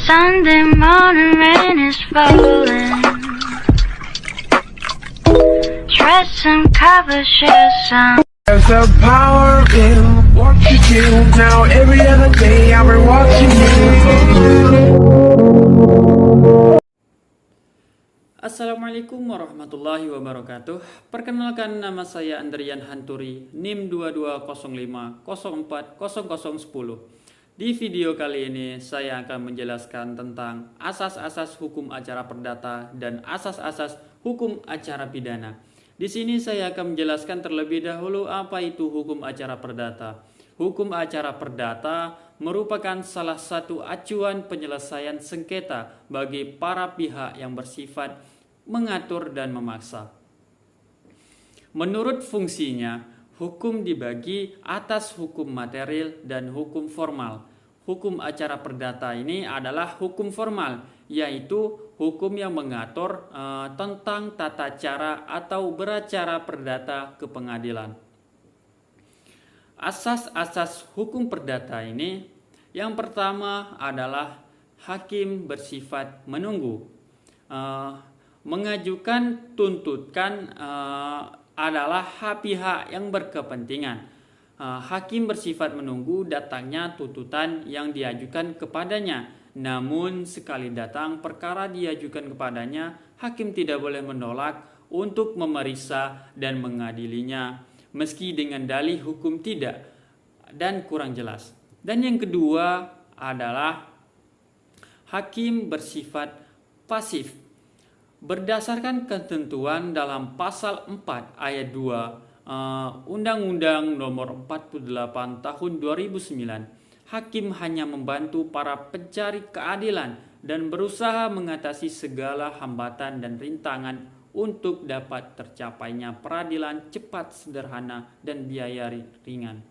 Sunday morning rain is falling. Shred some cover, share some. There's a power in what you do. Now every other day I've been watching you. Assalamualaikum warahmatullahi wabarakatuh. Perkenalkan, nama saya Andrian Hanturi, NIM 2205040010. Di video kali ini saya akan menjelaskan tentang asas-asas hukum acara perdata dan asas-asas hukum acara pidana. Di sini saya akan menjelaskan terlebih dahulu apa itu hukum acara perdata. Hukum acara perdata merupakan salah satu acuan penyelesaian sengketa bagi para pihak yang bersifat mengatur dan memaksa. Menurut fungsinya, hukum dibagi atas hukum material dan hukum formal. Hukum acara perdata ini adalah hukum formal, yaitu hukum yang mengatur tentang tata cara atau beracara perdata ke pengadilan. Asas-asas hukum perdata ini, yang pertama adalah hakim bersifat menunggu. Mengajukan tuntutan adalah pihak yang berkepentingan. Hakim bersifat menunggu datangnya tuntutan yang diajukan kepadanya. Namun sekali datang perkara diajukan kepadanya, hakim tidak boleh menolak untuk memeriksa dan mengadilinya, meski dengan dalih hukum tidak dan kurang jelas. Dan yang kedua adalah hakim bersifat pasif. Berdasarkan ketentuan dalam pasal 4 ayat 2 Undang-Undang Nomor 48 Tahun 2009, hakim hanya membantu para pencari keadilan dan berusaha mengatasi segala hambatan dan rintangan untuk dapat tercapainya peradilan cepat, sederhana, dan biaya ringan.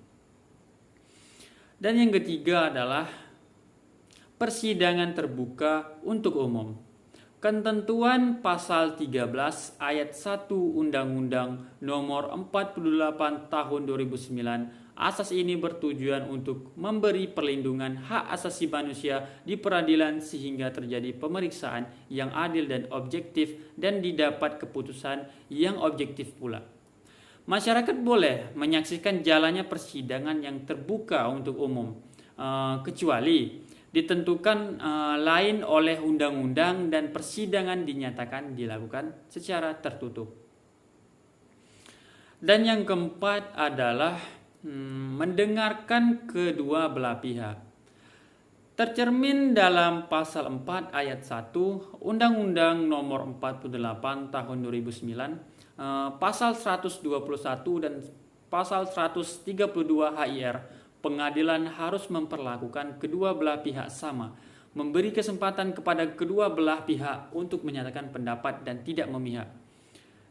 Dan yang ketiga adalah persidangan terbuka untuk umum. Ketentuan pasal 13 ayat 1 Undang-Undang Nomor 48 Tahun 2009, asas ini bertujuan untuk memberi perlindungan hak asasi manusia di peradilan sehingga terjadi pemeriksaan yang adil dan objektif dan didapat keputusan yang objektif pula. Masyarakat boleh menyaksikan jalannya persidangan yang terbuka untuk umum, kecuali ditentukan lain oleh undang-undang dan persidangan dinyatakan dilakukan secara tertutup. Dan yang keempat adalah mendengarkan kedua belah pihak. Tercermin dalam pasal 4 ayat 1 Undang-Undang Nomor 48 Tahun 2009, pasal 121 dan pasal 132 HIR, pengadilan harus memperlakukan kedua belah pihak sama, memberi kesempatan kepada kedua belah pihak untuk menyatakan pendapat dan tidak memihak.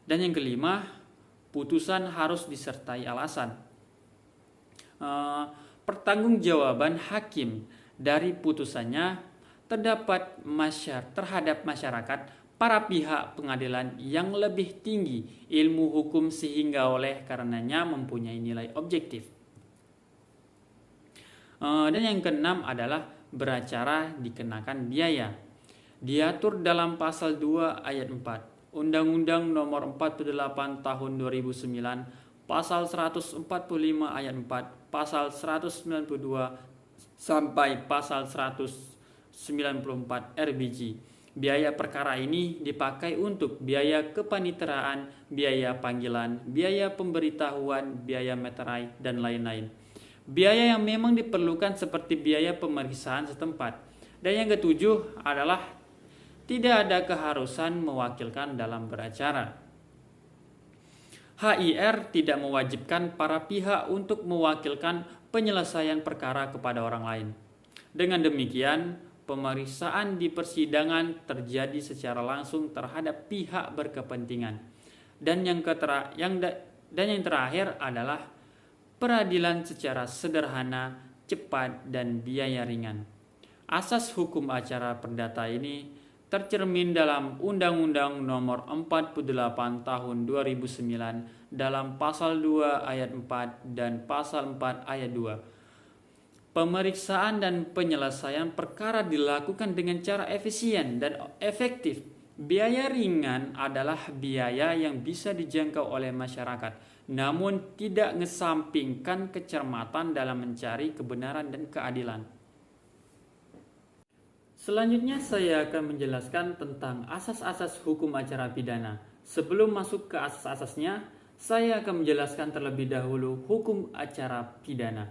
Dan yang kelima, putusan harus disertai alasan. Pertanggungjawaban hakim dari putusannya terhadap masyarakat, para pihak pengadilan yang lebih tinggi ilmu hukum sehingga oleh karenanya mempunyai nilai objektif. Dan yang keenam adalah beracara dikenakan biaya. Diatur dalam pasal 2 ayat 4 Undang-Undang Nomor 48 Tahun 2009, pasal 145 ayat 4, pasal 192 sampai pasal 194 RBG. Biaya perkara ini dipakai untuk biaya kepaniteraan, biaya panggilan, biaya pemberitahuan, biaya meterai, dan lain-lain. Biaya yang memang diperlukan seperti biaya pemeriksaan setempat. Dan yang ketujuh adalah tidak ada keharusan mewakilkan dalam beracara. HIR tidak mewajibkan para pihak untuk mewakilkan penyelesaian perkara kepada orang lain. Dengan demikian, pemeriksaan di persidangan terjadi secara langsung terhadap pihak berkepentingan. Dan yang terakhir adalah peradilan secara sederhana, cepat, dan biaya ringan. Asas hukum acara perdata ini tercermin dalam Undang-Undang Nomor 48 Tahun 2009 dalam pasal 2 ayat 4 dan pasal 4 ayat 2. Pemeriksaan dan penyelesaian perkara dilakukan dengan cara efisien dan efektif. Biaya ringan adalah biaya yang bisa dijangkau oleh masyarakat, namun tidak mengesampingkan kecermatan dalam mencari kebenaran dan keadilan. Selanjutnya saya akan menjelaskan tentang asas-asas hukum acara pidana. Sebelum masuk ke asas-asasnya, saya akan menjelaskan terlebih dahulu hukum acara pidana.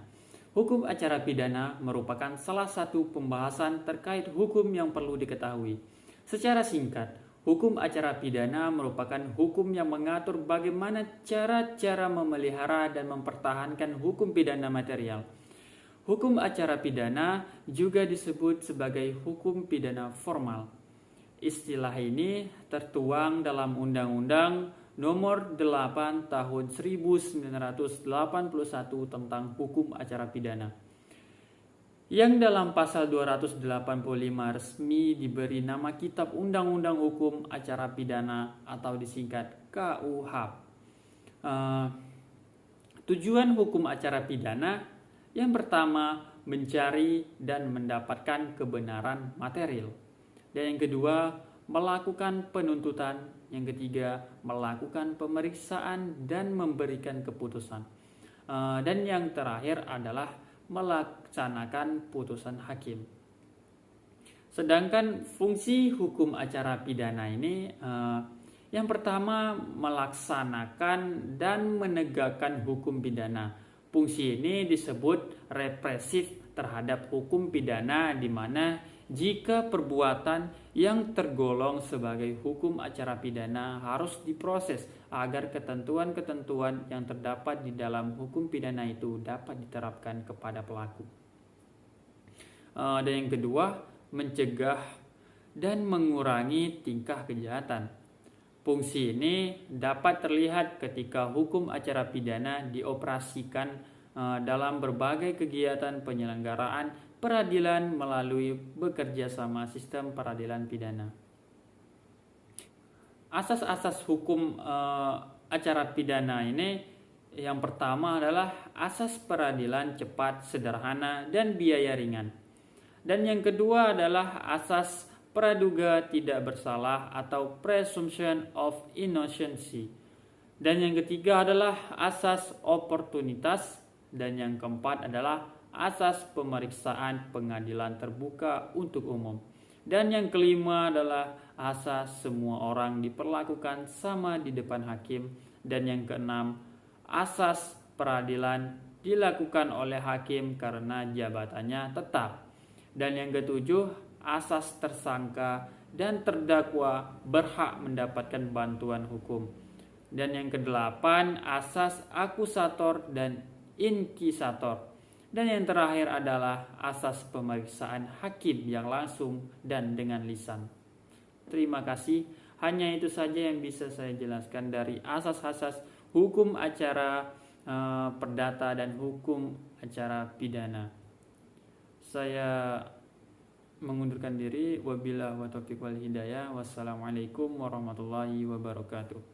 Hukum acara pidana merupakan salah satu pembahasan terkait hukum yang perlu diketahui. Secara singkat, hukum acara pidana merupakan hukum yang mengatur bagaimana cara-cara memelihara dan mempertahankan hukum pidana material. Hukum acara pidana juga disebut sebagai hukum pidana formal. Istilah ini tertuang dalam Undang-Undang Nomor 8 Tahun 1981 tentang Hukum Acara Pidana, yang dalam pasal 285 resmi diberi nama Kitab Undang-Undang Hukum Acara Pidana atau disingkat KUHP. Tujuan hukum acara pidana yang pertama mencari dan mendapatkan kebenaran material, dan yang kedua melakukan penuntutan, yang ketiga melakukan pemeriksaan dan memberikan keputusan, dan yang terakhir adalah melaksanakan putusan hakim. Sedangkan fungsi hukum acara pidana ini yang pertama melaksanakan dan menegakkan hukum pidana. Fungsi ini disebut represif terhadap hukum pidana, di mana jika perbuatan yang tergolong sebagai hukum acara pidana harus diproses agar ketentuan-ketentuan yang terdapat di dalam hukum pidana itu dapat diterapkan kepada pelaku. Dan yang kedua, mencegah dan mengurangi tingkah kejahatan. Fungsi ini dapat terlihat ketika hukum acara pidana dioperasikan dalam berbagai kegiatan penyelenggaraan peradilan melalui bekerja sama sistem peradilan pidana. Asas-asas hukum acara pidana ini yang pertama adalah asas peradilan cepat, sederhana, dan biaya ringan. Dan yang kedua adalah asas praduga tidak bersalah atau presumption of innocency. Dan yang ketiga adalah asas oportunitas, dan yang keempat adalah asas pemeriksaan pengadilan terbuka untuk umum. Dan yang kelima adalah asas semua orang diperlakukan sama di depan hakim. Dan yang keenam, asas peradilan dilakukan oleh hakim karena jabatannya tetap. Dan yang ketujuh, asas tersangka dan terdakwa berhak mendapatkan bantuan hukum. Dan yang kedelapan, asas akusator dan inkisator. Dan yang terakhir adalah asas pemeriksaan hakim yang langsung dan dengan lisan. Terima kasih. Hanya itu saja yang bisa saya jelaskan dari asas-asas hukum acara perdata dan hukum acara pidana. Saya mengundurkan diri. Wabillahi taufiq wal hidayah. Wassalamualaikum warahmatullahi wabarakatuh.